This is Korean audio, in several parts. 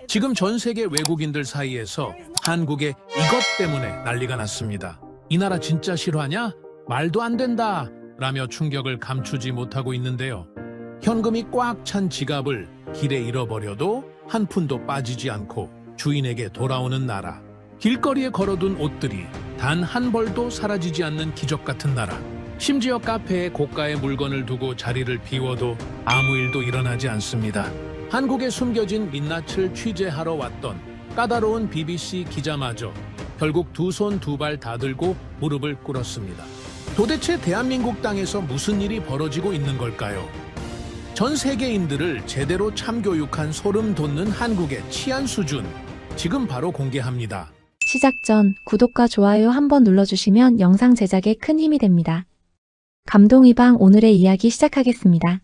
지금 전 세계 외국인들 사이에서 한국의 이것 때문에 난리가 났습니다. 이 나라 진짜 실화냐? 말도 안 된다! 라며 충격을 감추지 못하고 있는데요. 현금이 꽉 찬 지갑을 길에 잃어버려도 한 푼도 빠지지 않고 주인에게 돌아오는 나라. 길거리에 걸어둔 옷들이 단 한 벌도 사라지지 않는 기적 같은 나라. 심지어 카페에 고가의 물건을 두고 자리를 비워도 아무 일도 일어나지 않습니다. 한국에 숨겨진 민낯을 취재하러 왔던 까다로운 BBC 기자마저 결국 두 손 두 발 다 들고 무릎을 꿇었습니다. 도대체 대한민국 땅에서 무슨 일이 벌어지고 있는 걸까요? 전 세계인들을 제대로 참교육한 소름 돋는 한국의 치안 수준, 지금 바로 공개합니다. 시작 전 구독과 좋아요 한번 눌러주시면 영상 제작에 큰 힘이 됩니다. 감동이방 오늘의 이야기 시작하겠습니다.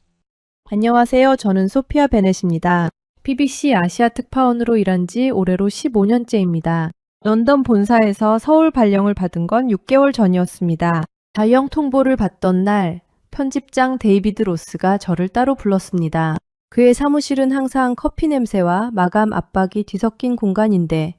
안녕하세요. 저는 소피아 베넷입니다. BBC 아시아 특파원으로 일한 지 올해로 15년째입니다. 런던 본사에서 서울 발령을 받은 건 6개월 전이었습니다. 자영 통보를 받던 날 편집장 데이비드 로스가 저를 따로 불렀습니다. 그의 사무실은 항상 커피 냄새와 마감 압박이 뒤섞인 공간인데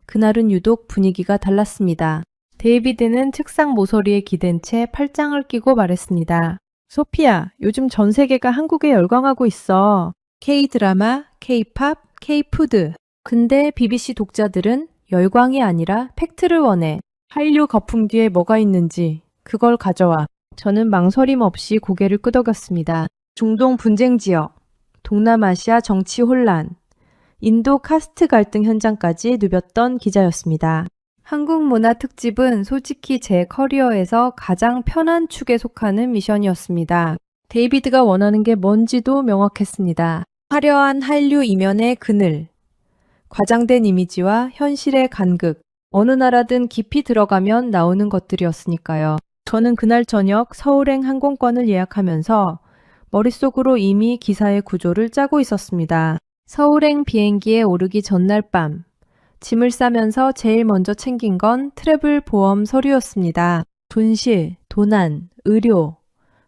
그날은 유독 분위기가 달랐습니다. 데이비드는 책상 모서리에 기댄 채 팔짱을 끼고 말했습니다. 소피아, 요즘 전 세계가 한국에 열광하고 있어. K-드라마, K-팝, K-푸드. 근데 BBC 독자들은 열광이 아니라 팩트를 원해. 한류 거품 뒤에 뭐가 있는지 그걸 가져와. 저는 망설임 없이 고개를 끄덕였습니다. 중동 분쟁 지역, 동남아시아 정치 혼란, 인도 카스트 갈등 현장까지 누볐던 기자였습니다. 한국 문화 특집은 솔직히 제 커리어에서 가장 편한 축에 속하는 미션이었습니다. 데이비드가 원하는 게 뭔지도 명확했습니다. 화려한 한류 이면의 그늘, 과장된 이미지와 현실의 간극, 어느 나라든 깊이 들어가면 나오는 것들이었으니까요. 저는 그날 저녁 서울행 항공권을 예약하면서 머릿속으로 이미 기사의 구조를 짜고 있었습니다. 서울행 비행기에 오르기 전날 밤, 짐을 싸면서 제일 먼저 챙긴 건 트래블 보험 서류였습니다. 분실, 도난, 의료,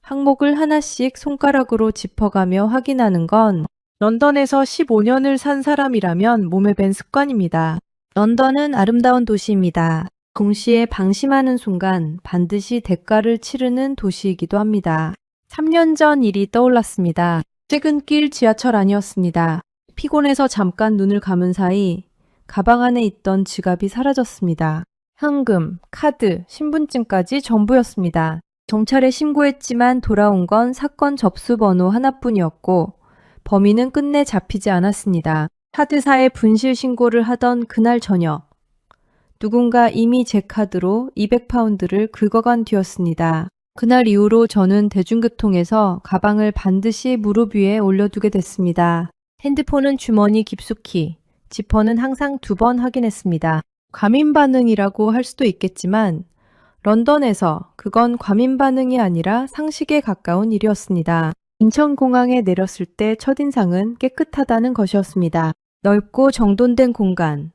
항목을 하나씩 손가락으로 짚어가며 확인하는 건 런던에서 15년을 산 사람이라면 몸에 밴 습관입니다. 런던은 아름다운 도시입니다. 동시에 방심하는 순간 반드시 대가를 치르는 도시이기도 합니다. 3년 전 일이 떠올랐습니다. 퇴근길 지하철 아니었습니다. 피곤해서 잠깐 눈을 감은 사이 가방 안에 있던 지갑이 사라졌습니다. 현금, 카드, 신분증까지 전부였습니다. 경찰에 신고했지만 돌아온 건 사건 접수 번호 하나뿐이었고 범인은 끝내 잡히지 않았습니다. 카드사에 분실 신고를 하던 그날 저녁 누군가 이미 제 카드로 200파운드를 긁어간 뒤였습니다. 그날 이후로 저는 대중교통에서 가방을 반드시 무릎 위에 올려두게 됐습니다. 핸드폰은 주머니 깊숙이, 지퍼는 항상 2번 확인했습니다. 과민 반응이라고 할 수도 있겠지만 런던에서 그건 과민 반응이 아니라 상식에 가까운 일이었습니다. 인천공항에 내렸을 때 첫인상은 깨끗하다는 것이었습니다. 넓고 정돈된 공간,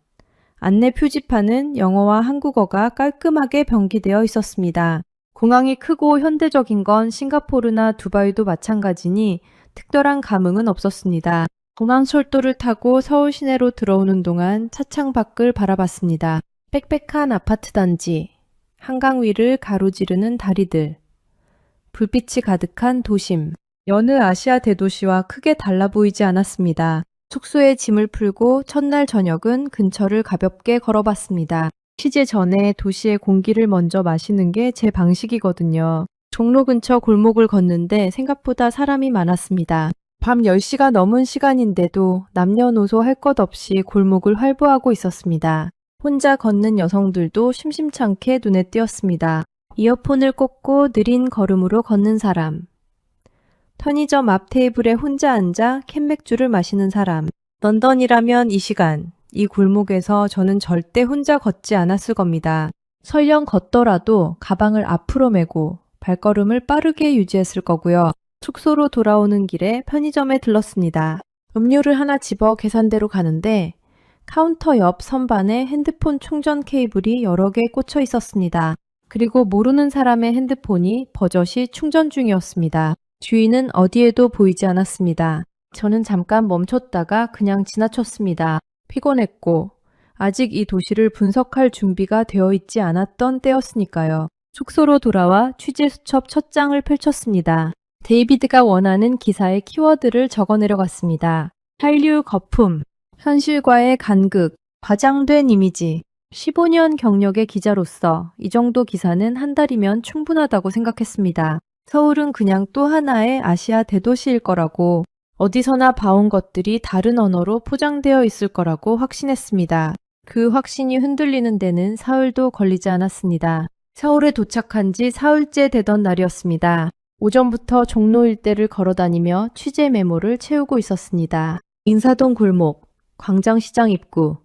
안내 표지판은 영어와 한국어가 깔끔하게 병기되어 있었습니다. 공항이 크고 현대적인 건 싱가포르나 두바이도 마찬가지니 특별한 감흥은 없었습니다. 공항 철도를 타고 서울 시내로 들어오는 동안 차창 밖을 바라봤습니다. 빽빽한 아파트 단지, 한강 위를 가로지르는 다리들, 불빛이 가득한 도심, 여느 아시아 대도시와 크게 달라 보이지 않았습니다. 숙소에 짐을 풀고 첫날 저녁은 근처를 가볍게 걸어봤습니다. 취재 전에 도시의 공기를 먼저 마시는 게 제 방식이거든요. 종로 근처 골목을 걷는데 생각보다 사람이 많았습니다. 밤 10시가 넘은 시간인데도 남녀노소 할 것 없이 골목을 활보하고 있었습니다. 혼자 걷는 여성들도 심심찮게 눈에 띄었습니다. 이어폰을 꽂고 느린 걸음으로 걷는 사람. 편의점 앞 테이블에 혼자 앉아 캔맥주를 마시는 사람. 런던이라면 이 시간, 이 골목에서 저는 절대 혼자 걷지 않았을 겁니다. 설령 걷더라도 가방을 앞으로 메고 발걸음을 빠르게 유지했을 거고요. 숙소로 돌아오는 길에 편의점에 들렀습니다. 음료를 하나 집어 계산대로 가는데 카운터 옆 선반에 핸드폰 충전 케이블이 여러 개 꽂혀 있었습니다. 그리고 모르는 사람의 핸드폰이 버젓이 충전 중이었습니다. 주인은 어디에도 보이지 않았습니다. 저는 잠깐 멈췄다가 그냥 지나쳤습니다. 피곤했고 아직 이 도시를 분석할 준비가 되어 있지 않았던 때였으니까요. 숙소로 돌아와 취재 수첩 첫 장을 펼쳤습니다. 데이비드가 원하는 기사의 키워드를 적어 내려갔습니다. 한류 거품, 현실과의 간극, 과장된 이미지. 15년 경력의 기자로서 이 정도 기사는 한 달이면 충분하다고 생각했습니다. 서울은 그냥 또 하나의 아시아 대도시일 거라고, 어디서나 봐온 것들이 다른 언어로 포장되어 있을 거라고 확신했습니다. 그 확신이 흔들리는 데는 사흘도 걸리지 않았습니다. 서울에 도착한 지 사흘째 되던 날이었습니다. 오전부터 종로 일대를 걸어다니며 취재 메모를 채우고 있었습니다. 인사동 골목, 광장시장 입구,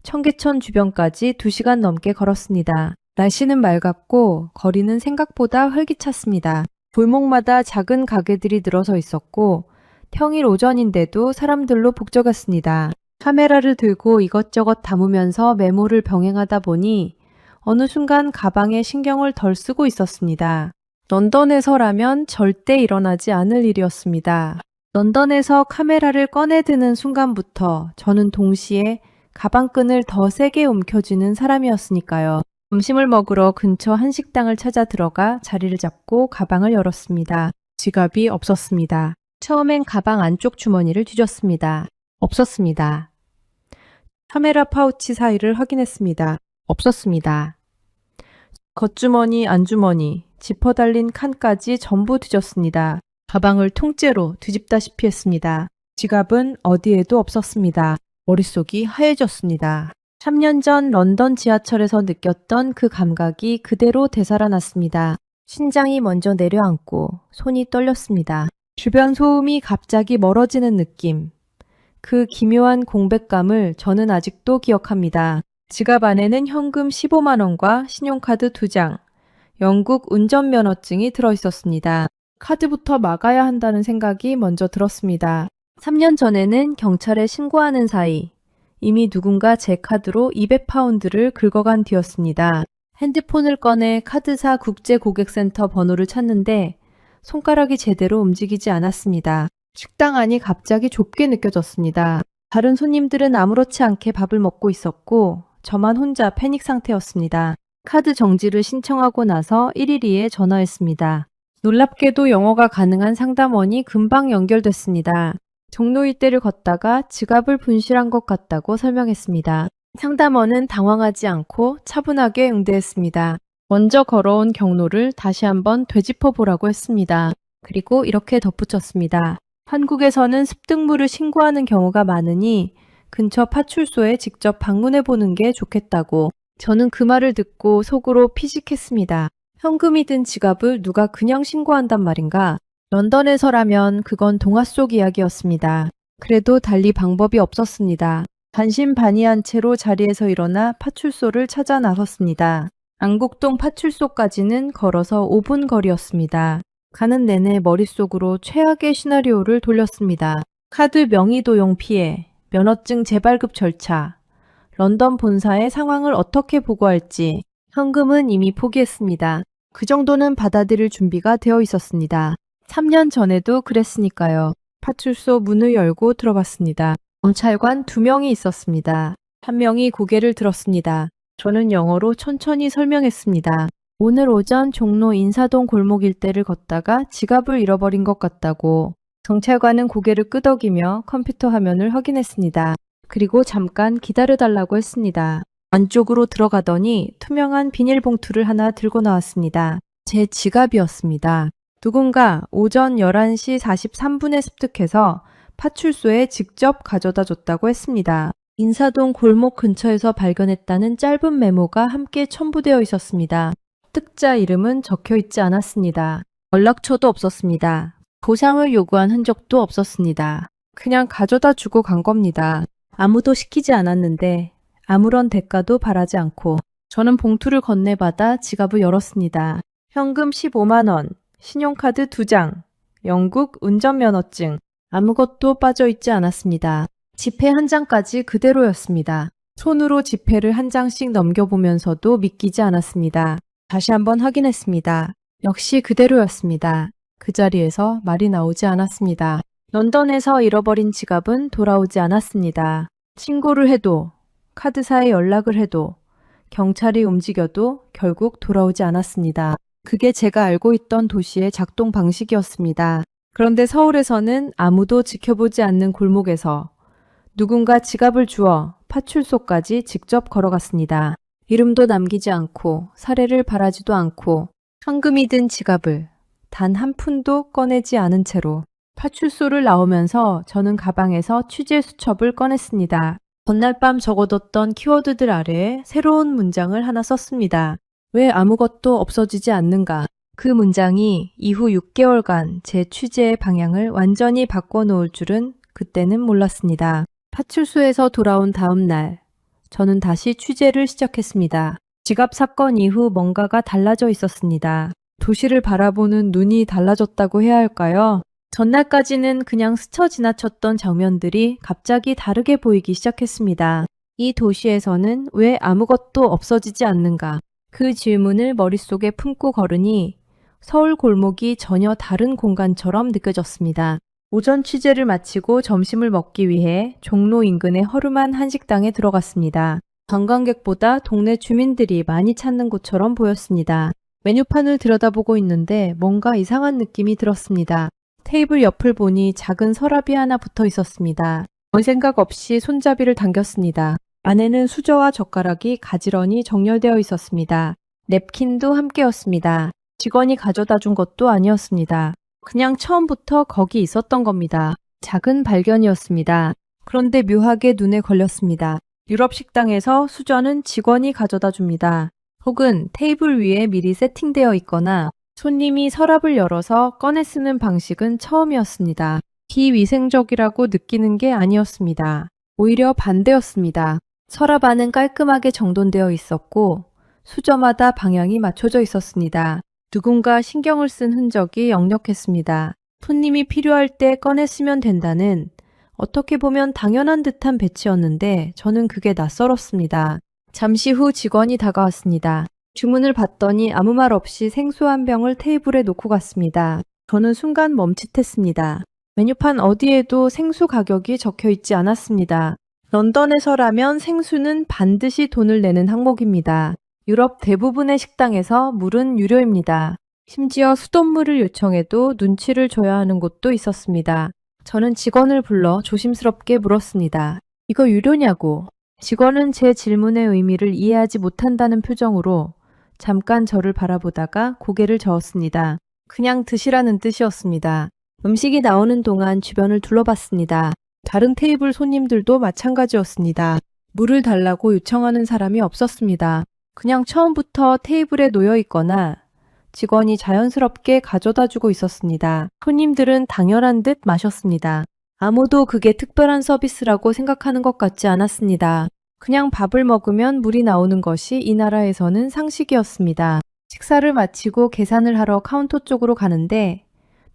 청계천 주변까지 2시간 넘게 걸었습니다. 날씨는 맑았고 거리는 생각보다 활기찼습니다. 골목마다 작은 가게들이 늘어서 있었고 평일 오전인데도 사람들로 북적였습니다. 카메라를 들고 이것저것 담으면서 메모를 병행하다 보니 어느 순간 가방에 신경을 덜 쓰고 있었습니다. 런던에서라면 절대 일어나지 않을 일이었습니다. 런던에서 카메라를 꺼내드는 순간부터 저는 동시에 가방끈을 더 세게 움켜쥐는 사람이었으니까요. 점심을 먹으러 근처 한식당을 찾아 들어가 자리를 잡고 가방을 열었습니다. 지갑이 없었습니다. 처음엔 가방 안쪽 주머니를 뒤졌습니다. 없었습니다. 카메라 파우치 사이를 확인했습니다. 없었습니다. 겉주머니, 안주머니, 지퍼 달린 칸까지 전부 뒤졌습니다. 가방을 통째로 뒤집다시피 했습니다. 지갑은 어디에도 없었습니다. 머릿속이 하얘졌습니다. 3년 전 런던 지하철에서 느꼈던 그 감각이 그대로 되살아났습니다. 심장이 먼저 내려앉고 손이 떨렸습니다. 주변 소음이 갑자기 멀어지는 느낌. 그 기묘한 공백감을 저는 아직도 기억합니다. 지갑 안에는 현금 15만 원과 신용카드 2장, 영국 운전면허증이 들어있었습니다. 카드부터 막아야 한다는 생각이 먼저 들었습니다. 3년 전에는 경찰에 신고하는 사이 이미 누군가 제 카드로 200파운드를 긁어간 뒤였습니다. 핸드폰을 꺼내 카드사 국제고객센터 번호를 찾는데 손가락이 제대로 움직이지 않았습니다. 식당 안이 갑자기 좁게 느껴졌습니다. 다른 손님들은 아무렇지 않게 밥을 먹고 있었고 저만 혼자 패닉 상태였습니다. 카드 정지를 신청하고 나서 112에 전화했습니다. 놀랍게도 영어가 가능한 상담원이 금방 연결됐습니다. 종로 일대를 걷다가 지갑을 분실한 것 같다고 설명했습니다. 상담원은 당황하지 않고 차분하게 응대했습니다. 먼저 걸어온 경로를 다시 한번 되짚어 보라고 했습니다. 그리고 이렇게 덧붙였습니다. 한국에서는 습득물을 신고하는 경우가 많으니 근처 파출소에 직접 방문해 보는 게 좋겠다고. 저는 그 말을 듣고 속으로 피식했습니다. 현금이 든 지갑을 누가 그냥 신고한단 말인가? 런던에서라면 그건 동화 속 이야기였습니다. 그래도 달리 방법이 없었습니다. 반신반의한 채로 자리에서 일어나 파출소를 찾아 나섰습니다. 안국동 파출소까지는 걸어서 5분 거리였습니다. 가는 내내 머릿속으로 최악의 시나리오를 돌렸습니다. 카드 명의 도용 피해, 면허증 재발급 절차, 런던 본사의 상황을 어떻게 보고할지, 현금은 이미 포기했습니다. 그 정도는 받아들일 준비가 되어 있었습니다. 3년 전에도 그랬으니까요. 파출소 문을 열고 들어봤습니다. 검찰관 2명이 있었습니다. 한 명이 고개를 들었습니다. 저는 영어로 천천히 설명했습니다. 오늘 오전 종로 인사동 골목 일대를 걷다가 지갑을 잃어버린 것 같다고. 경찰관은 고개를 끄덕이며 컴퓨터 화면을 확인했습니다. 그리고 잠깐 기다려달라고 했습니다. 안쪽으로 들어가더니 투명한 비닐봉투를 하나 들고 나왔습니다. 제 지갑이었습니다. 누군가 오전 11시 43분에 습득해서 파출소에 직접 가져다 줬다고 했습니다. 인사동 골목 근처에서 발견했다는 짧은 메모가 함께 첨부되어 있었습니다. 습득자 이름은 적혀 있지 않았습니다. 연락처도 없었습니다. 보상을 요구한 흔적도 없었습니다. 그냥 가져다 주고 간 겁니다. 아무도 시키지 않았는데 아무런 대가도 바라지 않고 저는 봉투를 건네받아 지갑을 열었습니다. 현금 15만 원, 신용카드 2장, 영국 운전면허증, 아무것도 빠져있지 않았습니다. 지폐 한 장까지 그대로였습니다. 손으로 지폐를 한 장씩 넘겨보면서도 믿기지 않았습니다. 다시 한번 확인했습니다. 역시 그대로였습니다. 그 자리에서 말이 나오지 않았습니다. 런던에서 잃어버린 지갑은 돌아오지 않았습니다. 신고를 해도, 카드사에 연락을 해도, 경찰이 움직여도 결국 돌아오지 않았습니다. 그게 제가 알고 있던 도시의 작동 방식이었습니다. 그런데 서울에서는 아무도 지켜보지 않는 골목에서 누군가 지갑을 주워 파출소까지 직접 걸어갔습니다. 이름도 남기지 않고 사례를 바라지도 않고 현금이 든 지갑을 단 한 푼도 꺼내지 않은 채로 파출소를 나오면서 저는 가방에서 취재 수첩을 꺼냈습니다. 전날 밤 적어뒀던 키워드들 아래에 새로운 문장을 하나 썼습니다. 왜 아무것도 없어지지 않는가? 그 문장이 이후 6개월간 제 취재의 방향을 완전히 바꿔놓을 줄은 그때는 몰랐습니다. 파출소에서 돌아온 다음 날, 저는 다시 취재를 시작했습니다. 지갑 사건 이후 뭔가가 달라져 있었습니다. 도시를 바라보는 눈이 달라졌다고 해야 할까요? 전날까지는 그냥 스쳐 지나쳤던 장면들이 갑자기 다르게 보이기 시작했습니다. 이 도시에서는 왜 아무것도 없어지지 않는가? 그 질문을 머릿속에 품고 걸으니 서울 골목이 전혀 다른 공간처럼 느껴졌습니다. 오전 취재를 마치고 점심을 먹기 위해 종로 인근의 허름한 한식당에 들어갔습니다. 관광객보다 동네 주민들이 많이 찾는 곳처럼 보였습니다. 메뉴판을 들여다보고 있는데 뭔가 이상한 느낌이 들었습니다. 테이블 옆을 보니 작은 서랍이 하나 붙어 있었습니다. 별 생각 없이 손잡이를 당겼습니다. 안에는 수저와 젓가락이 가지런히 정렬되어 있었습니다. 냅킨도 함께였습니다. 직원이 가져다 준 것도 아니었습니다. 그냥 처음부터 거기 있었던 겁니다. 작은 발견이었습니다. 그런데 묘하게 눈에 걸렸습니다. 유럽 식당에서 수저는 직원이 가져다 줍니다. 혹은 테이블 위에 미리 세팅되어 있거나 손님이 서랍을 열어서 꺼내 쓰는 방식은 처음이었습니다. 비위생적이라고 느끼는 게 아니었습니다. 오히려 반대였습니다. 서랍 안은 깔끔하게 정돈되어 있었고 수저마다 방향이 맞춰져 있었습니다. 누군가 신경을 쓴 흔적이 역력했습니다. 손님이 필요할 때 꺼내 쓰면 된다는 어떻게 보면 당연한 듯한 배치였는데 저는 그게 낯설었습니다. 잠시 후 직원이 다가왔습니다. 주문을 받더니 아무 말 없이 생수 한 병을 테이블에 놓고 갔습니다. 저는 순간 멈칫했습니다. 메뉴판 어디에도 생수 가격이 적혀 있지 않았습니다. 런던에서라면 생수는 반드시 돈을 내는 항목입니다. 유럽 대부분의 식당에서 물은 유료입니다. 심지어 수돗물을 요청해도 눈치를 줘야 하는 곳도 있었습니다. 저는 직원을 불러 조심스럽게 물었습니다. 이거 유료냐고. 직원은 제 질문의 의미를 이해하지 못한다는 표정으로 잠깐 저를 바라보다가 고개를 저었습니다. 그냥 드시라는 뜻이었습니다. 음식이 나오는 동안 주변을 둘러봤습니다. 다른 테이블 손님들도 마찬가지였습니다. 물을 달라고 요청하는 사람이 없었습니다. 그냥 처음부터 테이블에 놓여 있거나 직원이 자연스럽게 가져다 주고 있었습니다. 손님들은 당연한 듯 마셨습니다. 아무도 그게 특별한 서비스라고 생각하는 것 같지 않았습니다. 그냥 밥을 먹으면 물이 나오는 것이 이 나라에서는 상식이었습니다. 식사를 마치고 계산을 하러 카운터 쪽으로 가는데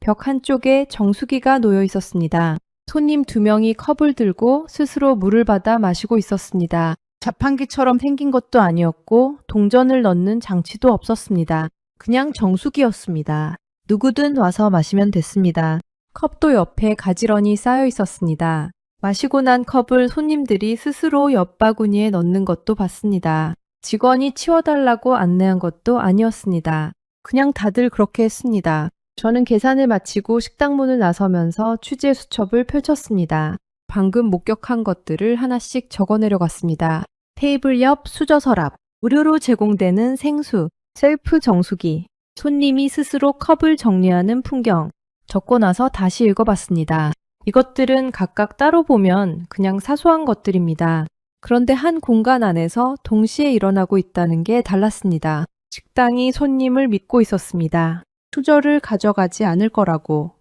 벽 한쪽에 정수기가 놓여 있었습니다. 손님 2명이 컵을 들고 스스로 물을 받아 마시고 있었습니다. 자판기처럼 생긴 것도 아니었고 동전을 넣는 장치도 없었습니다. 그냥 정수기였습니다. 누구든 와서 마시면 됐습니다. 컵도 옆에 가지런히 쌓여 있었습니다. 마시고 난 컵을 손님들이 스스로 옆 바구니에 넣는 것도 봤습니다. 직원이 치워달라고 안내한 것도 아니었습니다. 그냥 다들 그렇게 했습니다. 저는 계산을 마치고 식당 문을 나서면서 취재 수첩을 펼쳤습니다. 방금 목격한 것들을 하나씩 적어내려갔습니다. 테이블 옆 수저 서랍, 무료로 제공되는 생수, 셀프 정수기, 손님이 스스로 컵을 정리하는 풍경. 적고 나서 다시 읽어봤습니다. 이것들은 각각 따로 보면 그냥 사소한 것들입니다. 그런데 한 공간 안에서 동시에 일어나고 있다는 게 달랐습니다. 식당이 손님을 믿고 있었습니다. 수저를 가져가지 않을 거라고,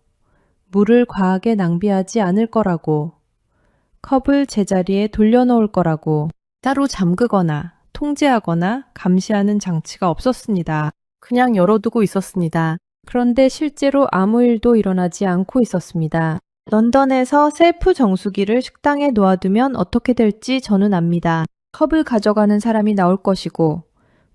물을 과하게 낭비하지 않을 거라고, 컵을 제자리에 돌려놓을 거라고, 따로 잠그거나 통제하거나 감시하는 장치가 없었습니다. 그냥 열어두고 있었습니다. 그런데 실제로 아무 일도 일어나지 않고 있었습니다. 런던에서 셀프 정수기를 식당에 놓아두면 어떻게 될지 저는 압니다. 컵을 가져가는 사람이 나올 것이고,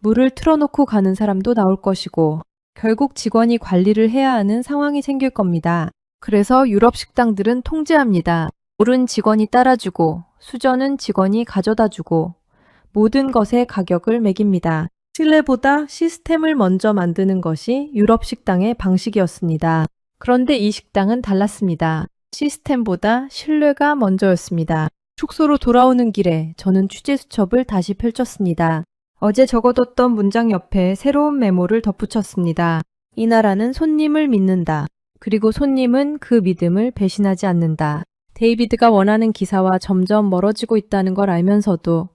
물을 틀어놓고 가는 사람도 나올 것이고, 결국 직원이 관리를 해야 하는 상황이 생길 겁니다. 그래서 유럽 식당들은 통제합니다. 물은 직원이 따라주고, 수저는 직원이 가져다 주고 모든 것의 가격을 매깁니다. 신뢰보다 시스템을 먼저 만드는 것이 유럽 식당의 방식이었습니다. 그런데 이 식당은 달랐습니다. 시스템보다 신뢰가 먼저였습니다. 숙소로 돌아오는 길에 저는 취재 수첩을 다시 펼쳤습니다. 어제 적어뒀던 문장 옆에 새로운 메모를 덧붙였습니다. 이 나라는 손님을 믿는다. 그리고 손님은 그 믿음을 배신하지 않는다. 데이비드가 원하는 기사와 점점 멀어지고 있다는 걸 알면서도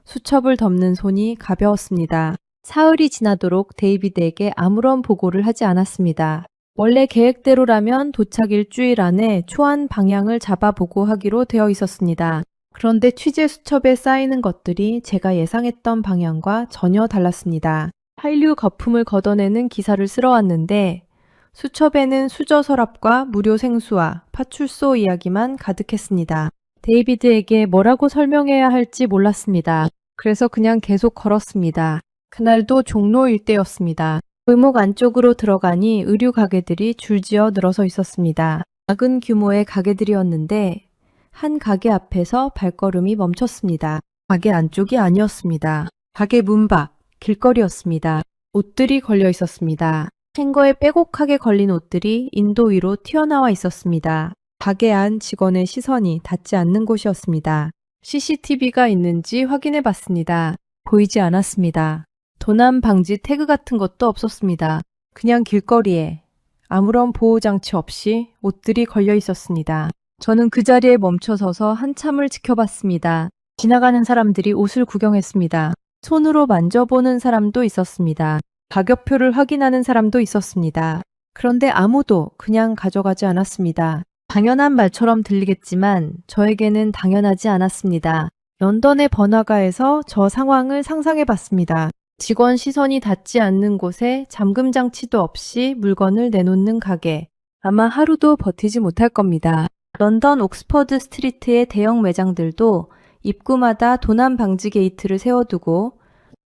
수첩을 덮는 손이 가벼웠습니다. 사흘이 지나도록 데이비드에게 아무런 보고를 하지 않았습니다. 원래 계획대로라면 도착 일주일 안에 초안 방향을 잡아 보고하기로 되어 있었습니다. 그런데 취재 수첩에 쌓이는 것들이 제가 예상했던 방향과 전혀 달랐습니다. 한류 거품을 걷어내는 기사를 쓸어왔는데 수첩에는 수저 서랍과 무료 생수와 파출소 이야기만 가득했습니다. 데이비드에게 뭐라고 설명해야 할지 몰랐습니다. 그래서 그냥 계속 걸었습니다. 그날도 종로 일대였습니다. 골목 안쪽으로 들어가니 의류 가게들이 줄지어 늘어서 있었습니다. 작은 규모의 가게들이었는데 한 가게 앞에서 발걸음이 멈췄습니다. 가게 안쪽이 아니었습니다. 가게 문 밖, 길거리였습니다. 옷들이 걸려 있었습니다. 행거에 빼곡하게 걸린 옷들이 인도 위로 튀어나와 있었습니다. 가게 안 직원의 시선이 닿지 않는 곳이었습니다. CCTV가 있는지 확인해 봤습니다. 보이지 않았습니다. 도난 방지 태그 같은 것도 없었습니다. 그냥 길거리에 아무런 보호장치 없이 옷들이 걸려 있었습니다. 저는 그 자리에 멈춰서서 한참을 지켜봤습니다. 지나가는 사람들이 옷을 구경했습니다. 손으로 만져보는 사람도 있었습니다. 가격표를 확인하는 사람도 있었습니다. 그런데 아무도 그냥 가져가지 않았습니다. 당연한 말처럼 들리겠지만 저에게는 당연하지 않았습니다. 런던의 번화가에서 저 상황을 상상해 봤습니다. 직원 시선이 닿지 않는 곳에 잠금 장치도 없이 물건을 내놓는 가게. 아마 하루도 버티지 못할 겁니다. 런던 옥스퍼드 스트리트의 대형 매장들도 입구마다 도난 방지 게이트를 세워두고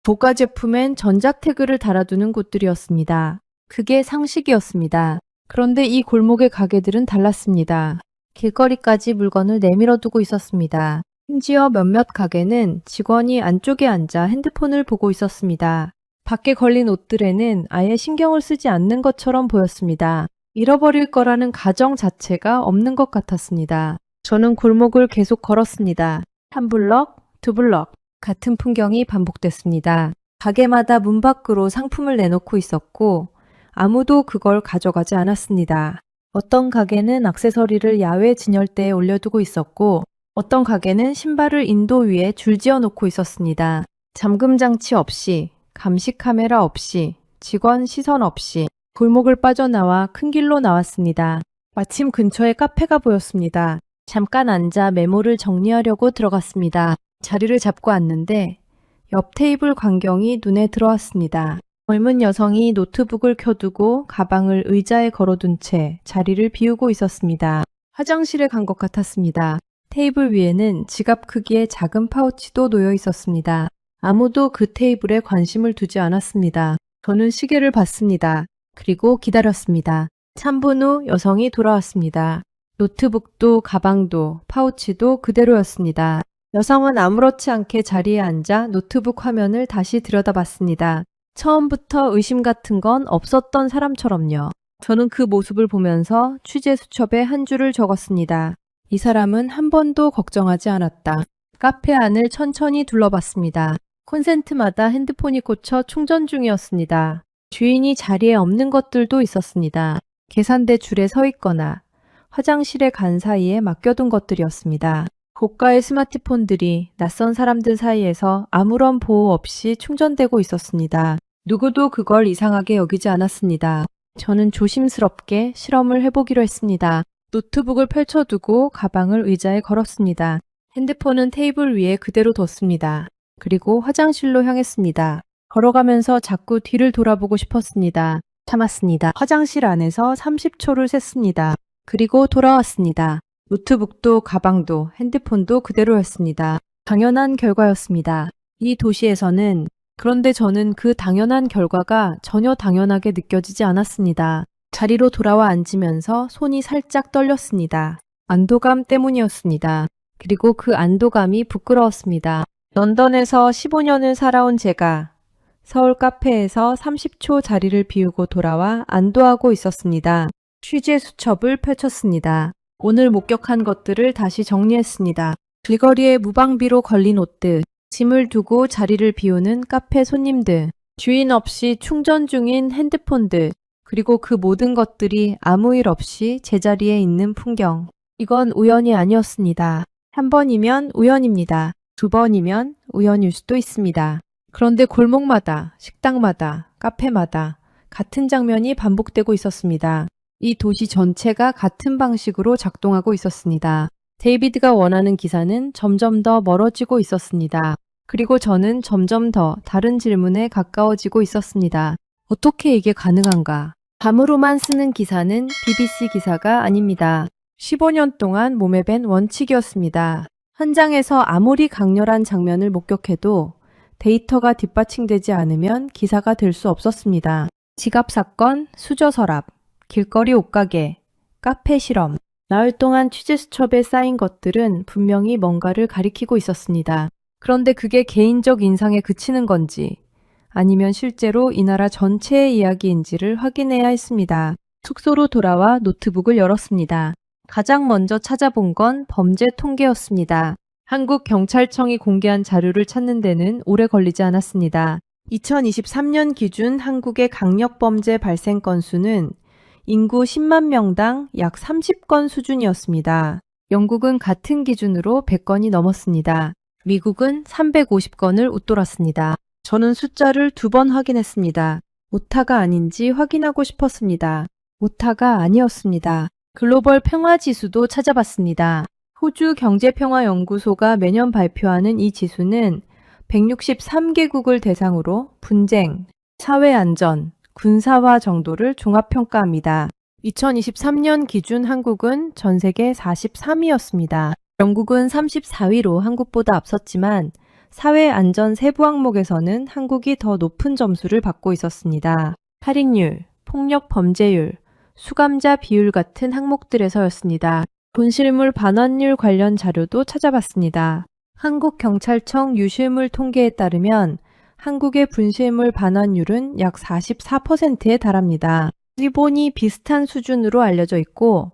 고가 제품엔 전자태그를 달아두는 곳들이었습니다. 그게 상식이었습니다. 그런데 이 골목의 가게들은 달랐습니다. 길거리까지 물건을 내밀어 두고 있었습니다. 심지어 몇몇 가게는 직원이 안쪽에 앉아 핸드폰을 보고 있었습니다. 밖에 걸린 옷들에는 아예 신경을 쓰지 않는 것처럼 보였습니다. 잃어버릴 거라는 가정 자체가 없는 것 같았습니다. 저는 골목을 계속 걸었습니다. 한 블럭, 두 블럭, 같은 풍경이 반복됐습니다. 가게마다 문 밖으로 상품을 내놓고 있었고 아무도 그걸 가져가지 않았습니다. 어떤 가게는 액세서리를 야외 진열대에 올려두고 있었고 어떤 가게는 신발을 인도 위에 줄지어 놓고 있었습니다. 잠금 장치 없이, 감시 카메라 없이, 직원 시선 없이 골목을 빠져나와 큰 길로 나왔습니다. 마침 근처에 카페가 보였습니다. 잠깐 앉아 메모를 정리하려고 들어갔습니다. 자리를 잡고 앉는데 옆 테이블 광경이 눈에 들어왔습니다. 젊은 여성이 노트북을 켜두고 가방을 의자에 걸어둔 채 자리를 비우고 있었습니다. 화장실에 간 것 같았습니다. 테이블 위에는 지갑 크기의 작은 파우치도 놓여 있었습니다. 아무도 그 테이블에 관심을 두지 않았습니다. 저는 시계를 봤습니다. 그리고 기다렸습니다. 3분 후 여성이 돌아왔습니다. 노트북도 가방도 파우치도 그대로였습니다. 여성은 아무렇지 않게 자리에 앉아 노트북 화면을 다시 들여다봤습니다. 처음부터 의심 같은 건 없었던 사람처럼요. 저는 그 모습을 보면서 취재 수첩에 한 줄을 적었습니다. 이 사람은 한 번도 걱정하지 않았다. 카페 안을 천천히 둘러봤습니다. 콘센트마다 핸드폰이 꽂혀 충전 중이었습니다. 주인이 자리에 없는 것들도 있었습니다. 계산대 줄에 서 있거나 화장실에 간 사이에 맡겨둔 것들이었습니다. 고가의 스마트폰들이 낯선 사람들 사이에서 아무런 보호 없이 충전되고 있었습니다. 누구도 그걸 이상하게 여기지 않았습니다. 저는 조심스럽게 실험을 해보기로 했습니다. 노트북을 펼쳐두고 가방을 의자에 걸었습니다. 핸드폰은 테이블 위에 그대로 뒀습니다. 그리고 화장실로 향했습니다. 걸어가면서 자꾸 뒤를 돌아보고 싶었습니다. 참았습니다. 화장실 안에서 30초를 셌습니다. 그리고 돌아왔습니다. 노트북도 가방도 핸드폰도 그대로였습니다. 당연한 결과였습니다. 이 도시에서는 그런데 저는 그 당연한 결과가 전혀 당연하게 느껴지지 않았습니다. 자리로 돌아와 앉으면서 손이 살짝 떨렸습니다. 안도감 때문이었습니다. 그리고 그 안도감이 부끄러웠습니다. 런던에서 15년을 살아온 제가 서울 카페에서 30초 자리를 비우고 돌아와 안도하고 있었습니다. 취재 수첩을 펼쳤습니다. 오늘 목격한 것들을 다시 정리했습니다. 길거리에 무방비로 걸린 옷들, 짐을 두고 자리를 비우는 카페 손님들, 주인 없이 충전 중인 핸드폰들, 그리고 그 모든 것들이 아무 일 없이 제자리에 있는 풍경. 이건 우연이 아니었습니다. 한 번이면 우연입니다. 두 번이면 우연일 수도 있습니다. 그런데 골목마다, 식당마다, 카페마다 같은 장면이 반복되고 있었습니다. 이 도시 전체가 같은 방식으로 작동하고 있었습니다. 데이비드가 원하는 기사는 점점 더 멀어지고 있었습니다. 그리고 저는 점점 더 다른 질문에 가까워지고 있었습니다. 어떻게 이게 가능한가? 밤으로만 쓰는 기사는 BBC 기사가 아닙니다. 15년 동안 몸에 밴 원칙이었습니다. 현장에서 아무리 강렬한 장면을 목격해도 데이터가 뒷받침되지 않으면 기사가 될 수 없었습니다. 지갑 사건, 수저 서랍, 길거리 옷가게, 카페 실험. 나흘 동안 취재 수첩에 쌓인 것들은 분명히 뭔가를 가리키고 있었습니다. 그런데 그게 개인적 인상에 그치는 건지 아니면 실제로 이 나라 전체의 이야기인지를 확인해야 했습니다. 숙소로 돌아와 노트북을 열었습니다. 가장 먼저 찾아본 건 범죄 통계였습니다. 한국 경찰청이 공개한 자료를 찾는 데는 오래 걸리지 않았습니다. 2023년 기준 한국의 강력범죄 발생 건수는 인구 10만 명당 약 30건 수준이었습니다. 영국은 같은 기준으로 100건이 넘었습니다. 미국은 350건을 웃돌았습니다. 저는 숫자를 2번 확인했습니다. 오타가 아닌지 확인하고 싶었습니다. 오타가 아니었습니다. 글로벌 평화지수도 찾아봤습니다. 호주 경제평화연구소가 매년 발표하는 이 지수는 163개국을 대상으로 분쟁, 사회안전, 군사화 정도를 종합평가합니다. 2023년 기준 한국은 전 세계 43위였습니다. 영국은 34위로 한국보다 앞섰지만 사회안전 세부 항목에서는 한국이 더 높은 점수를 받고 있었습니다. 살인율, 폭력 범죄율, 수감자 비율 같은 항목들에서였습니다. 분실물 반환율 관련 자료도 찾아봤습니다. 한국경찰청 유실물 통계에 따르면 한국의 분실물 반환율은 약 44%에 달합니다. 일본이 비슷한 수준으로 알려져 있고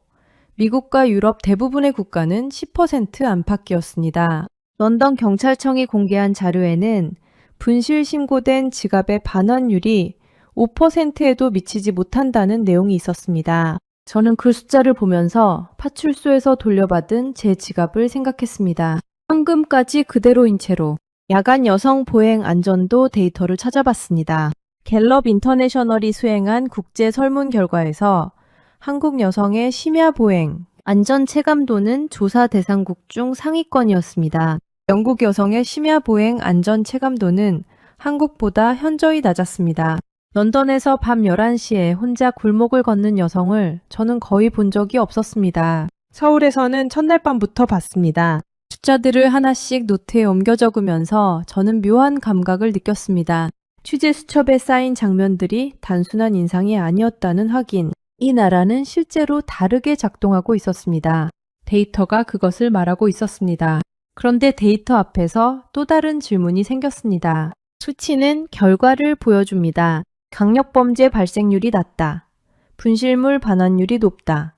미국과 유럽 대부분의 국가는 10% 안팎이었습니다. 런던 경찰청이 공개한 자료에는 분실 신고된 지갑의 반환율이 5%에도 미치지 못한다는 내용이 있었습니다. 저는 그 숫자를 보면서 파출소에서 돌려받은 제 지갑을 생각했습니다. 현금까지 그대로인 채로 야간 여성 보행 안전도 데이터를 찾아봤습니다. 갤럽 인터내셔널이 수행한 국제 설문 결과에서 한국 여성의 심야 보행 안전 체감도는 조사 대상국 중 상위권이었습니다. 영국 여성의 심야 보행 안전 체감도는 한국보다 현저히 낮았습니다. 런던에서 밤 11시에 혼자 골목을 걷는 여성을 저는 거의 본 적이 없었습니다. 서울에서는 첫날 밤부터 봤습니다. 숫자들을 하나씩 노트에 옮겨 적으면서 저는 묘한 감각을 느꼈습니다. 취재 수첩에 쌓인 장면들이 단순한 인상이 아니었다는 확인. 이 나라는 실제로 다르게 작동하고 있었습니다. 데이터가 그것을 말하고 있었습니다. 그런데 데이터 앞에서 또 다른 질문이 생겼습니다. 수치는 결과를 보여줍니다. 강력범죄 발생률이 낮다. 분실물 반환율이 높다.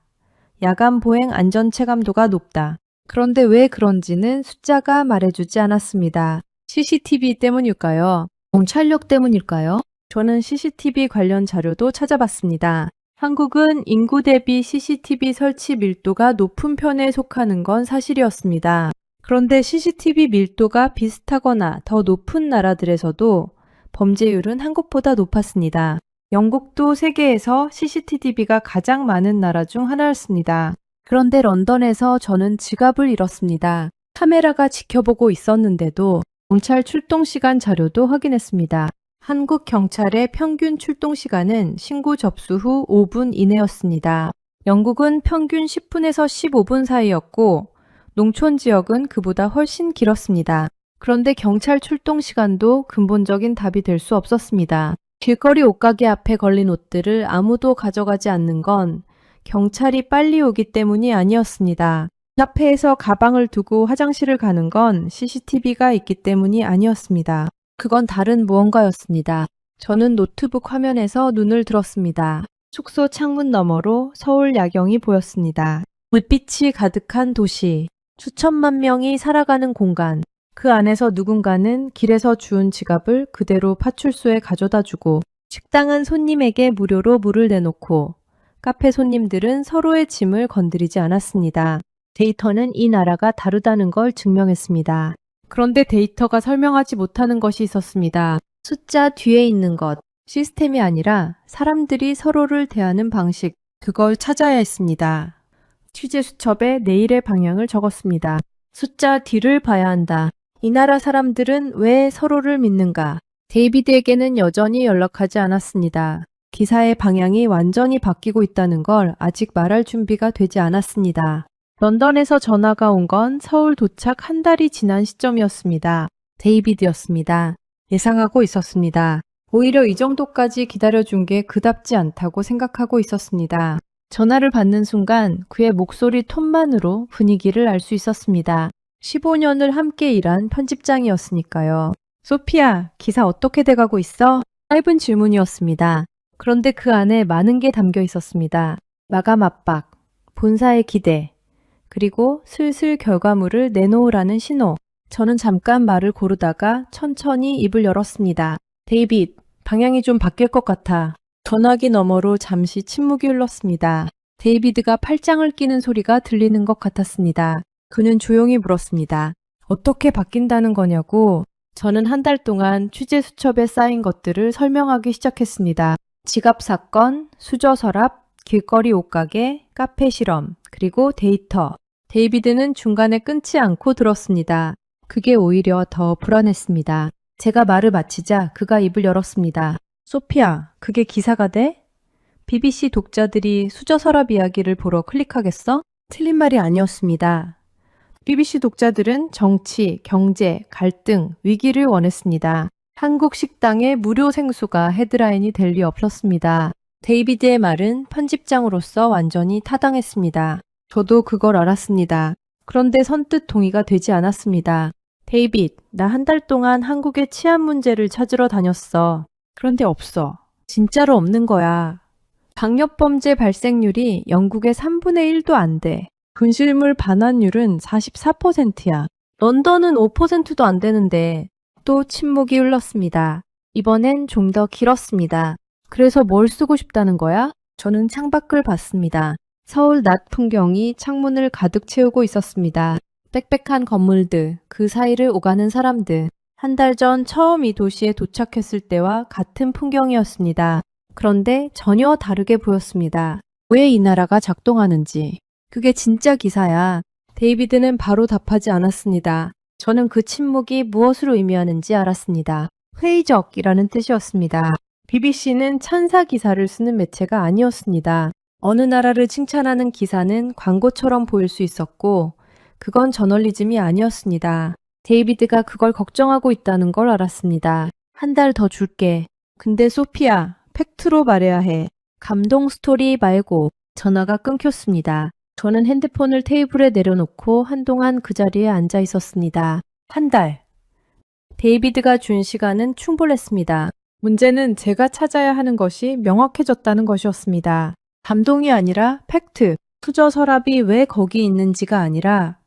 야간 보행 안전 체감도가 높다. 그런데 왜 그런지는 숫자가 말해주지 않았습니다. CCTV 때문일까요? 경찰력 때문일까요? 저는 CCTV 관련 자료도 찾아봤습니다. 한국은 인구 대비 CCTV 설치 밀도가 높은 편에 속하는 건 사실이었습니다. 그런데 CCTV 밀도가 비슷하거나 더 높은 나라들에서도 범죄율은 한국보다 높았습니다. 영국도 세계에서 CCTV가 가장 많은 나라 중 하나였습니다. 그런데 런던에서 저는 지갑을 잃었습니다. 카메라가 지켜보고 있었는데도 경찰 출동 시간 자료도 확인했습니다. 한국 경찰의 평균 출동 시간은 신고 접수 후 5분 이내였습니다. 영국은 평균 10분에서 15분 사이였고 농촌 지역은 그보다 훨씬 길었습니다. 그런데 경찰 출동 시간도 근본적인 답이 될 수 없었습니다. 길거리 옷가게 앞에 걸린 옷들을 아무도 가져가지 않는 건 경찰이 빨리 오기 때문이 아니었습니다. 카페에서 가방을 두고 화장실을 가는 건 CCTV가 있기 때문이 아니었습니다. 그건 다른 무언가였습니다. 저는 노트북 화면에서 눈을 들었습니다. 숙소 창문 너머로 서울 야경이 보였습니다. 불빛이 가득한 도시, 수천만 명이 살아가는 공간, 그 안에서 누군가는 길에서 주운 지갑을 그대로 파출소에 가져다 주고, 식당은 손님에게 무료로 물을 내놓고, 카페 손님들은 서로의 짐을 건드리지 않았습니다. 데이터는 이 나라가 다르다는 걸 증명했습니다. 그런데 데이터가 설명하지 못하는 것이 있었습니다. 숫자 뒤에 있는 것, 시스템이 아니라 사람들이 서로를 대하는 방식, 그걸 찾아야 했습니다. 취재 수첩에 내일의 방향을 적었습니다. 숫자 뒤를 봐야 한다. 이 나라 사람들은 왜 서로를 믿는가? 데이비드에게는 여전히 연락하지 않았습니다. 기사의 방향이 완전히 바뀌고 있다는 걸 아직 말할 준비가 되지 않았습니다. 런던에서 전화가 온 건 서울 도착 한 달이 지난 시점이었습니다. 데이비드였습니다. 예상하고 있었습니다. 오히려 이 정도까지 기다려준 게 그답지 않다고 생각하고 있었습니다. 전화를 받는 순간 그의 목소리 톤만으로 분위기를 알 수 있었습니다. 15년을 함께 일한 편집장이었으니까요. 소피아, 기사 어떻게 돼가고 있어? 짧은 질문이었습니다. 그런데 그 안에 많은 게 담겨 있었습니다. 마감 압박, 본사의 기대, 그리고 슬슬 결과물을 내놓으라는 신호. 저는 잠깐 말을 고르다가 천천히 입을 열었습니다. 데이빗, 방향이 좀 바뀔 것 같아. 전화기 너머로 잠시 침묵이 흘렀습니다. 데이비드가 팔짱을 끼는 소리가 들리는 것 같았습니다. 그는 조용히 물었습니다. 어떻게 바뀐다는 거냐고. 저는 한 달 동안 취재 수첩에 쌓인 것들을 설명하기 시작했습니다. 지갑 사건, 수저 서랍, 길거리 옷가게, 카페 실험, 그리고 데이터. 데이비드는 중간에 끊지 않고 들었습니다. 그게 오히려 더 불안했습니다. 제가 말을 마치자 그가 입을 열었습니다. 소피아, 그게 기사가 돼? BBC 독자들이 수저 서랍 이야기를 보러 클릭하겠어? 틀린 말이 아니었습니다. BBC 독자들은 정치, 경제, 갈등, 위기를 원했습니다. 한국 식당의 무료 생수가 헤드라인이 될 리 없었습니다. 데이비드의 말은 편집장으로서 완전히 타당했습니다. 저도 그걸 알았습니다. 그런데 선뜻 동의가 되지 않았습니다. 데이빗, 나 한 달 동안 한국의 치안 문제를 찾으러 다녔어. 그런데 없어. 진짜로 없는 거야. 강력범죄 발생률이 영국의 3분의 1도 안 돼. 분실물 반환율은 44%야. 런던은 5%도 안 되는데. 또 침묵이 흘렀습니다. 이번엔 좀 더 길었습니다. 그래서 뭘 쓰고 싶다는 거야? 저는 창밖을 봤습니다. 서울 낮 풍경이 창문을 가득 채우고 있었습니다. 빽빽한 건물들, 그 사이를 오가는 사람들. 한 달 전 처음 이 도시에 도착했을 때와 같은 풍경이었습니다. 그런데 전혀 다르게 보였습니다. 왜 이 나라가 작동하는지. 그게 진짜 기사야. 데이비드는 바로 답하지 않았습니다. 저는 그 침묵이 무엇을 의미하는지 알았습니다. 회의적이라는 뜻이었습니다. BBC는 찬사 기사를 쓰는 매체가 아니었습니다. 어느 나라를 칭찬하는 기사는 광고처럼 보일 수 있었고 그건 저널리즘이 아니었습니다. 데이비드가 그걸 걱정하고 있다는 걸 알았습니다. 한 달 더 줄게. 근데 소피아, 팩트로 말해야 해. 감동 스토리 말고. 전화가 끊겼습니다. 저는 핸드폰을 테이블에 내려놓고 한동안 그 자리에 앉아 있었습니다. 한 달. 데이비드가 준 시간은 충분했습니다. 문제는 제가 찾아야 하는 것이 명확해졌다는 것이었습니다. 감동이 아니라 팩트. 수저 서랍이 왜 거기 있는지가 아니라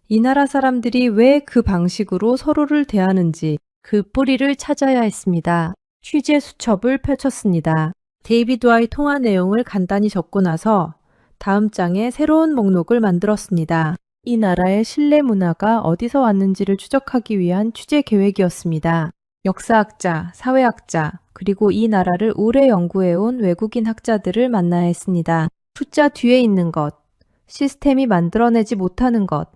이 나라 사람들이 왜 그 방식으로 서로를 대하는지 그 뿌리를 찾아야 했습니다. 취재 수첩을 펼쳤습니다. 데이비드와의 통화 내용을 간단히 적고 나서 다음 장에 새로운 목록을 만들었습니다. 이 나라의 신뢰 문화가 어디서 왔는지를 추적하기 위한 취재 계획이었습니다. 역사학자, 사회학자, 그리고 이 나라를 오래 연구해온 외국인 학자들을 만나야 했습니다. 숫자 뒤에 있는 것, 시스템이 만들어내지 못하는 것,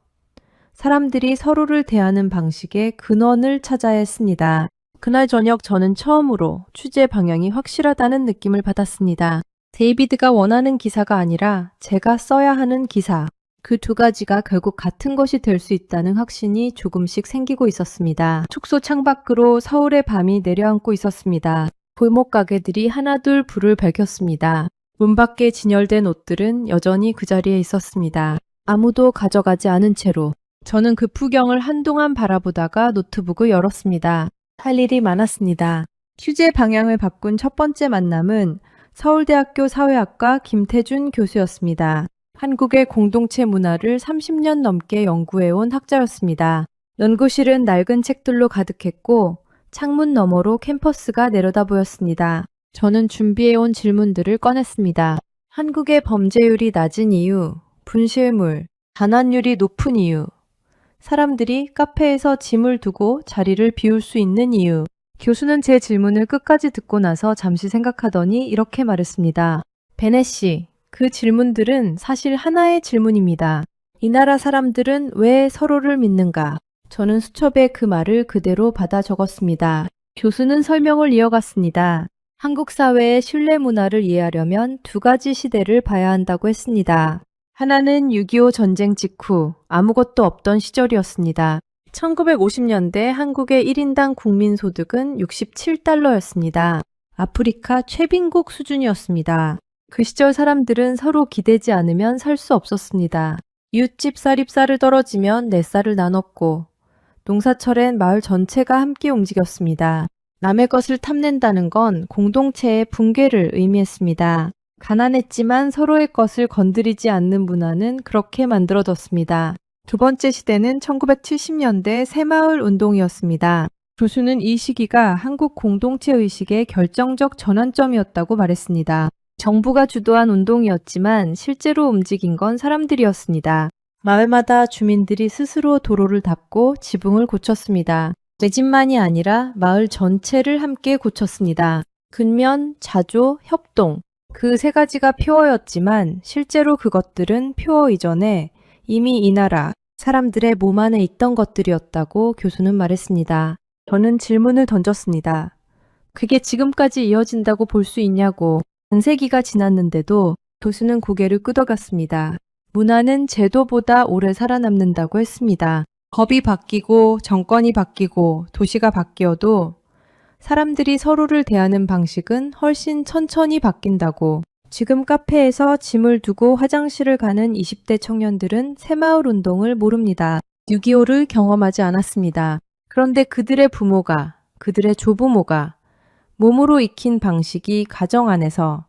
사람들이 서로를 대하는 방식의 근원을 찾아야 했습니다. 그날 저녁 저는 처음으로 취재 방향이 확실하다는 느낌을 받았습니다. 데이비드가 원하는 기사가 아니라 제가 써야 하는 기사. 그 두 가지가 결국 같은 것이 될 수 있다는 확신이 조금씩 생기고 있었습니다. 축소 창밖으로 서울의 밤이 내려앉고 있었습니다. 골목 가게들이 하나둘 불을 밝혔습니다. 문 밖에 진열된 옷들은 여전히 그 자리에 있었습니다. 아무도 가져가지 않은 채로. 저는 그 풍경을 한동안 바라보다가 노트북을 열었습니다. 할 일이 많았습니다. 휴재 방향을 바꾼 첫 번째 만남은 서울대학교 사회학과 김태준 교수였습니다. 한국의 공동체 문화를 30년 넘게 연구해온 학자였습니다. 연구실은 낡은 책들로 가득했고 창문 너머로 캠퍼스가 내려다 보였습니다. 저는 준비해온 질문들을 꺼냈습니다. 한국의 범죄율이 낮은 이유, 분실물, 반환율이 높은 이유, 사람들이 카페에서 짐을 두고 자리를 비울 수 있는 이유. 교수는 제 질문을 끝까지 듣고 나서 잠시 생각하더니 이렇게 말했습니다. 베네 씨, 그 질문들은 사실 하나의 질문입니다. 이 나라 사람들은 왜 서로를 믿는가? 저는 수첩에 그 말을 그대로 받아 적었습니다. 교수는 설명을 이어갔습니다. 한국 사회의 신뢰 문화를 이해하려면 두 가지 시대를 봐야 한다고 했습니다. 하나는 6.25 전쟁 직후 아무것도 없던 시절이었습니다. 1950년대 한국의 1인당 국민소득은 67달러였습니다. 아프리카 최빈국 수준이었습니다. 그 시절 사람들은 서로 기대지 않으면 살 수 없었습니다. 이웃집 쌀이 쌀을 떨어지면 내 쌀을 나눴고 농사철엔 마을 전체가 함께 움직였습니다. 남의 것을 탐낸다는 건 공동체의 붕괴를 의미했습니다. 가난했지만 서로의 것을 건드리지 않는 문화는 그렇게 만들어졌습니다. 두 번째 시대는 1970년대 새마을 운동이었습니다. 교수는 이 시기가 한국 공동체 의식의 결정적 전환점이었다고 말했습니다. 정부가 주도한 운동이었지만 실제로 움직인 건 사람들이었습니다. 마을마다 주민들이 스스로 도로를 닦고 지붕을 고쳤습니다. 내 집만이 아니라 마을 전체를 함께 고쳤습니다. 근면, 자조, 협동. 그 세 가지가 표어였지만 실제로 그것들은 표어 이전에 이미 이 나라 사람들의 몸 안에 있던 것들이었다고 교수는 말했습니다. 저는 질문을 던졌습니다. 그게 지금까지 이어진다고 볼 수 있냐고. 반세기가 지났는데도 교수는 고개를 끄덕였습니다. 문화는 제도보다 오래 살아남는다고 했습니다. 법이 바뀌고 정권이 바뀌고 도시가 바뀌어도 사람들이 서로를 대하는 방식은 훨씬 천천히 바뀐다고. 지금 카페에서 짐을 두고 화장실을 가는 20대 청년들은 새마을 운동을 모릅니다. 6.25를 경험하지 않았습니다. 그런데 그들의 부모가, 그들의 조부모가 몸으로 익힌 방식이 가정 안에서,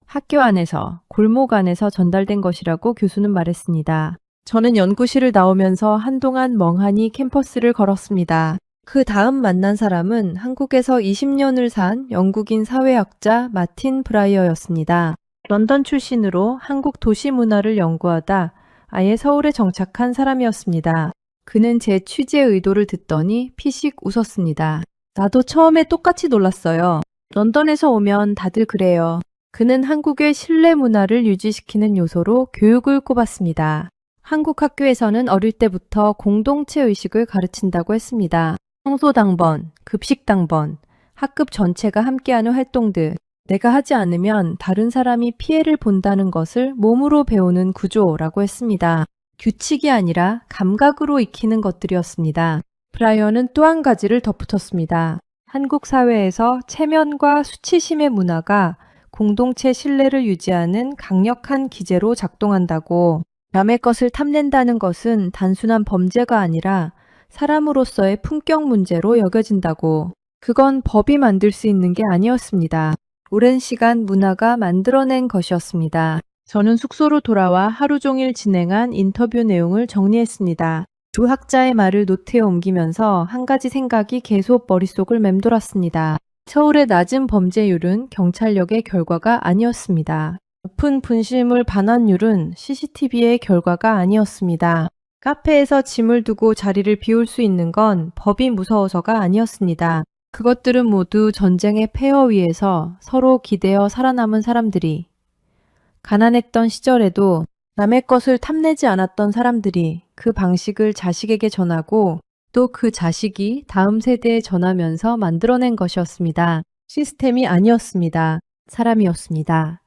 학교 안에서, 골목 안에서 전달된 것이라고 교수는 말했습니다. 저는 연구실을 나오면서 한동안 멍하니 캠퍼스를 걸었습니다. 그 다음 만난 사람은 한국에서 20년을 산 영국인 사회학자 마틴 브라이어였습니다. 런던 출신으로 한국 도시 문화를 연구하다 아예 서울에 정착한 사람이었습니다. 그는 제 취재 의도를 듣더니 피식 웃었습니다. 나도 처음에 똑같이 놀랐어요. 런던에서 오면 다들 그래요. 그는 한국의 신뢰 문화를 유지시키는 요소로 교육을 꼽았습니다. 한국 학교에서는 어릴 때부터 공동체 의식을 가르친다고 했습니다. 청소당번, 급식당번, 학급 전체가 함께하는 활동들, 내가 하지 않으면 다른 사람이 피해를 본다는 것을 몸으로 배우는 구조라고 했습니다. 규칙이 아니라 감각으로 익히는 것들이었습니다. 브라이언은 또 한 가지를 덧붙였습니다. 한국 사회에서 체면과 수치심의 문화가 공동체 신뢰를 유지하는 강력한 기제로 작동한다고. 남의 것을 탐낸다는 것은 단순한 범죄가 아니라 사람으로서의 품격 문제로 여겨진다고. 그건 법이 만들 수 있는 게 아니었습니다. 오랜 시간 문화가 만들어낸 것이었습니다. 저는 숙소로 돌아와 하루 종일 진행한 인터뷰 내용을 정리했습니다. 두 학자의 말을 노트에 옮기면서 한 가지 생각이 계속 머릿속을 맴돌았습니다. 서울의 낮은 범죄율은 경찰력의 결과가 아니었습니다. 높은 분실물 반환율은 CCTV의 결과가 아니었습니다. 카페에서 짐을 두고 자리를 비울 수 있는 건 법이 무서워서가 아니었습니다. 그것들은 모두 전쟁의 폐허 위에서 서로 기대어 살아남은 사람들이, 가난했던 시절에도 남의 것을 탐내지 않았던 사람들이 그 방식을 자식에게 전하고 또 그 자식이 다음 세대에 전하면서 만들어낸 것이었습니다. 시스템이 아니었습니다. 사람이었습니다.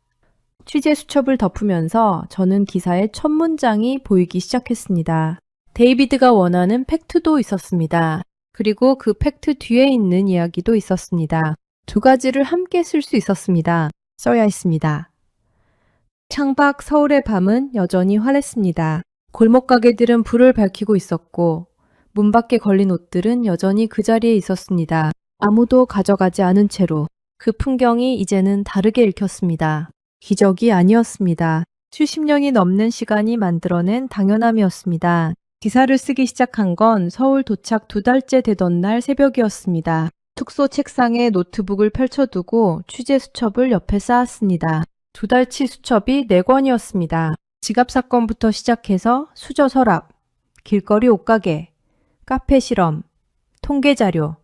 취재 수첩을 덮으면서 저는 기사의 첫 문장이 보이기 시작했습니다. 데이비드가 원하는 팩트도 있었습니다. 그리고 그 팩트 뒤에 있는 이야기도 있었습니다. 두 가지를 함께 쓸 수 있었습니다. 써야 했습니다. 창밖 서울의 밤은 여전히 환했습니다. 골목 가게들은 불을 밝히고 있었고 문 밖에 걸린 옷들은 여전히 그 자리에 있었습니다. 아무도 가져가지 않은 채로 그 풍경이 이제는 다르게 읽혔습니다. 기적이 아니었습니다. 70년이 넘는 시간이 만들어낸 당연함이었습니다. 기사를 쓰기 시작한 건 서울 도착 2달째 되던 날 새벽이었습니다. 숙소 책상에 노트북을 펼쳐두고 취재 수첩을 옆에 쌓았습니다. 2달치 수첩이 4권이었습니다. 지갑 사건부터 시작해서 수저 서랍, 길거리 옷가게, 카페 실험, 통계 자료,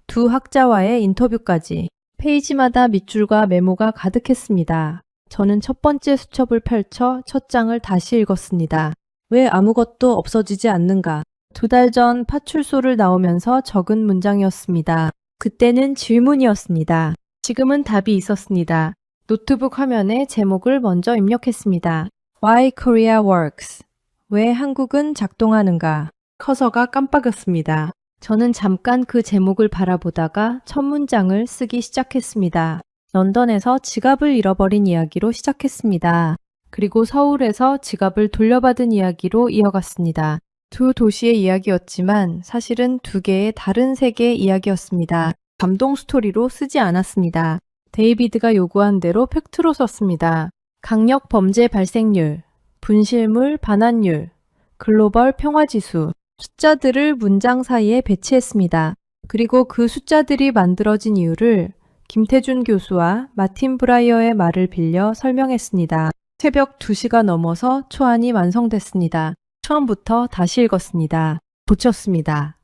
2 학자와의 인터뷰까지 페이지마다 밑줄과 메모가 가득했습니다. 저는 첫 번째 수첩을 펼쳐 첫 장을 다시 읽었습니다. 왜 아무것도 없어지지 않는가? 2달 전 파출소를 나오면서 적은 문장이었습니다. 그때는 질문이었습니다. 지금은 답이 있었습니다. 노트북 화면에 제목을 먼저 입력했습니다. Why Korea Works? 왜 한국은 작동하는가? 커서가 깜빡였습니다. 저는 잠깐 그 제목을 바라보다가 첫 문장을 쓰기 시작했습니다. 런던에서 지갑을 잃어버린 이야기로 시작했습니다. 그리고 서울에서 지갑을 돌려받은 이야기로 이어갔습니다. 2 도시의 이야기였지만 사실은 2개의 다른 세계의 이야기였습니다. 감동 스토리로 쓰지 않았습니다. 데이비드가 요구한 대로 팩트로 썼습니다. 강력 범죄 발생률, 분실물 반환율, 글로벌 평화지수, 숫자들을 문장 사이에 배치했습니다. 그리고 그 숫자들이 만들어진 이유를 김태준 교수와 마틴 브라이어의 말을 빌려 설명했습니다. 새벽 2시가 넘어서 초안이 완성됐습니다. 처음부터 다시 읽었습니다. 고쳤습니다.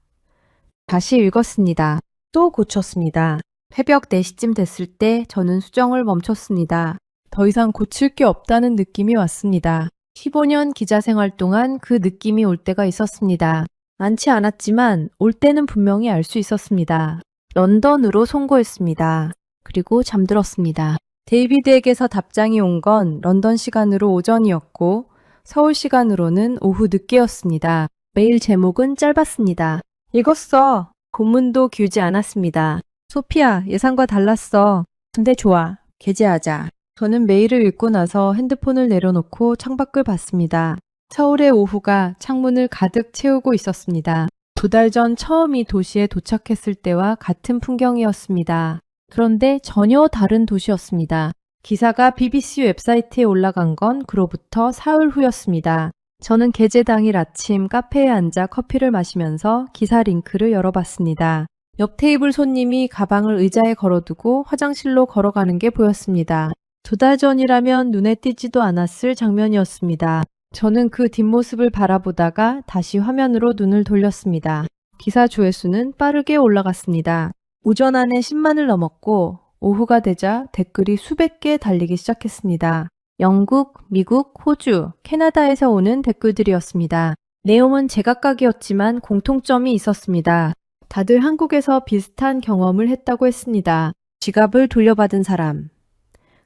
다시 읽었습니다. 또 고쳤습니다. 새벽 4시쯤 됐을 때 저는 수정을 멈췄습니다. 더 이상 고칠 게 없다는 느낌이 왔습니다. 15년 기자 생활 동안 그 느낌이 올 때가 있었습니다. 많지 않았지만 올 때는 분명히 알 수 있었습니다. 런던으로 송고했습니다. 그리고 잠들었습니다. 데이비드에게서 답장이 온 건 런던 시간으로 오전이었고 서울 시간으로는 오후 늦게였습니다. 메일 제목은 짧았습니다. 읽었어. 본문도 길지 않았습니다. 소피야, 예상과 달랐어. 근데 좋아. 게재하자. 저는 메일을 읽고 나서 핸드폰을 내려놓고 창밖을 봤습니다. 서울의 오후가 창문을 가득 채우고 있었습니다. 2달 전 처음 이 도시에 도착했을 때와 같은 풍경이었습니다. 그런데 전혀 다른 도시였습니다. 기사가 BBC 웹사이트에 올라간 건 그로부터 사흘 후였습니다. 저는 게재 당일 아침 카페에 앉아 커피를 마시면서 기사 링크를 열어봤습니다. 옆 테이블 손님이 가방을 의자에 걸어두고 화장실로 걸어가는 게 보였습니다. 2달 전이라면 눈에 띄지도 않았을 장면이었습니다. 저는 그 뒷모습을 바라보다가 다시 화면으로 눈을 돌렸습니다. 기사 조회수는 빠르게 올라갔습니다. 오전 안에 10만을 넘었고 오후가 되자 댓글이 수백 개 달리기 시작했습니다. 영국, 미국, 호주, 캐나다에서 오는 댓글들이었습니다. 내용은 제각각이었지만 공통점이 있었습니다. 다들 한국에서 비슷한 경험을 했다고 했습니다. 지갑을 돌려받은 사람,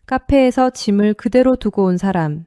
카페에서 짐을 그대로 두고 온 사람,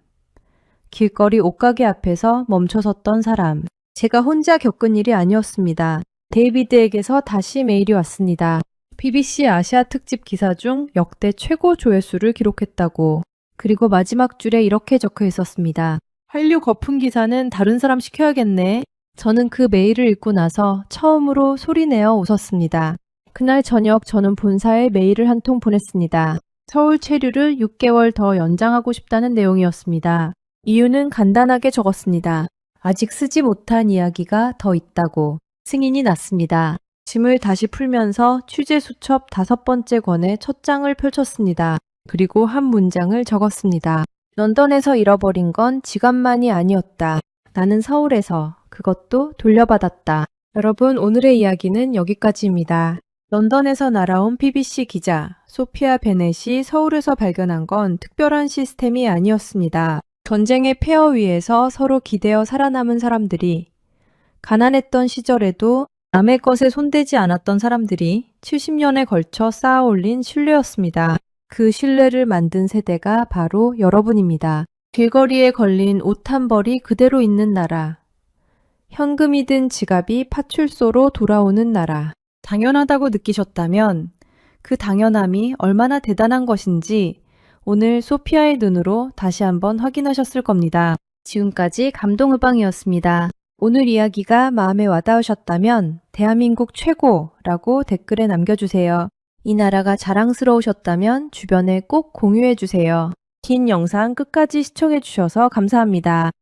길거리 옷가게 앞에서 멈춰섰던 사람. 제가 혼자 겪은 일이 아니었습니다. 데이비드에게서 다시 메일이 왔습니다. BBC 아시아 특집 기사 중 역대 최고 조회수를 기록했다고. 그리고 마지막 줄에 이렇게 적혀 있었습니다. 한류 거품 기사는 다른 사람 시켜야겠네. 저는 그 메일을 읽고 나서 처음으로 소리내어 웃었습니다. 그날 저녁 저는 본사에 메일을 한 통 보냈습니다. 서울 체류를 6개월 더 연장하고 싶다는 내용이었습니다. 이유는 간단하게 적었습니다. 아직 쓰지 못한 이야기가 더 있다고. 승인이 났습니다. 짐을 다시 풀면서 취재 수첩 5번째 권의 첫 장을 펼쳤습니다. 그리고 한 문장을 적었습니다. 런던에서 잃어버린 건 지갑만이 아니었다. 나는 서울에서 그것도 돌려받았다. 여러분, 오늘의 이야기는 여기까지입니다. 런던에서 날아온 BBC 기자 소피아 베넷이 서울에서 발견한 건 특별한 시스템이 아니었습니다. 전쟁의 폐허 위에서 서로 기대어 살아남은 사람들이, 가난했던 시절에도 남의 것에 손대지 않았던 사람들이 70년에 걸쳐 쌓아 올린 신뢰였습니다. 그 신뢰를 만든 세대가 바로 여러분입니다. 길거리에 걸린 옷 한 벌이 그대로 있는 나라. 현금이 든 지갑이 파출소로 돌아오는 나라. 당연하다고 느끼셨다면 그 당연함이 얼마나 대단한 것인지 오늘 소피아의 눈으로 다시 한번 확인하셨을 겁니다. 지금까지 감동의방이었습니다. 오늘 이야기가 마음에 와닿으셨다면 대한민국 최고라고 댓글에 남겨주세요. 이 나라가 자랑스러우셨다면 주변에 꼭 공유해주세요. 긴 영상 끝까지 시청해주셔서 감사합니다.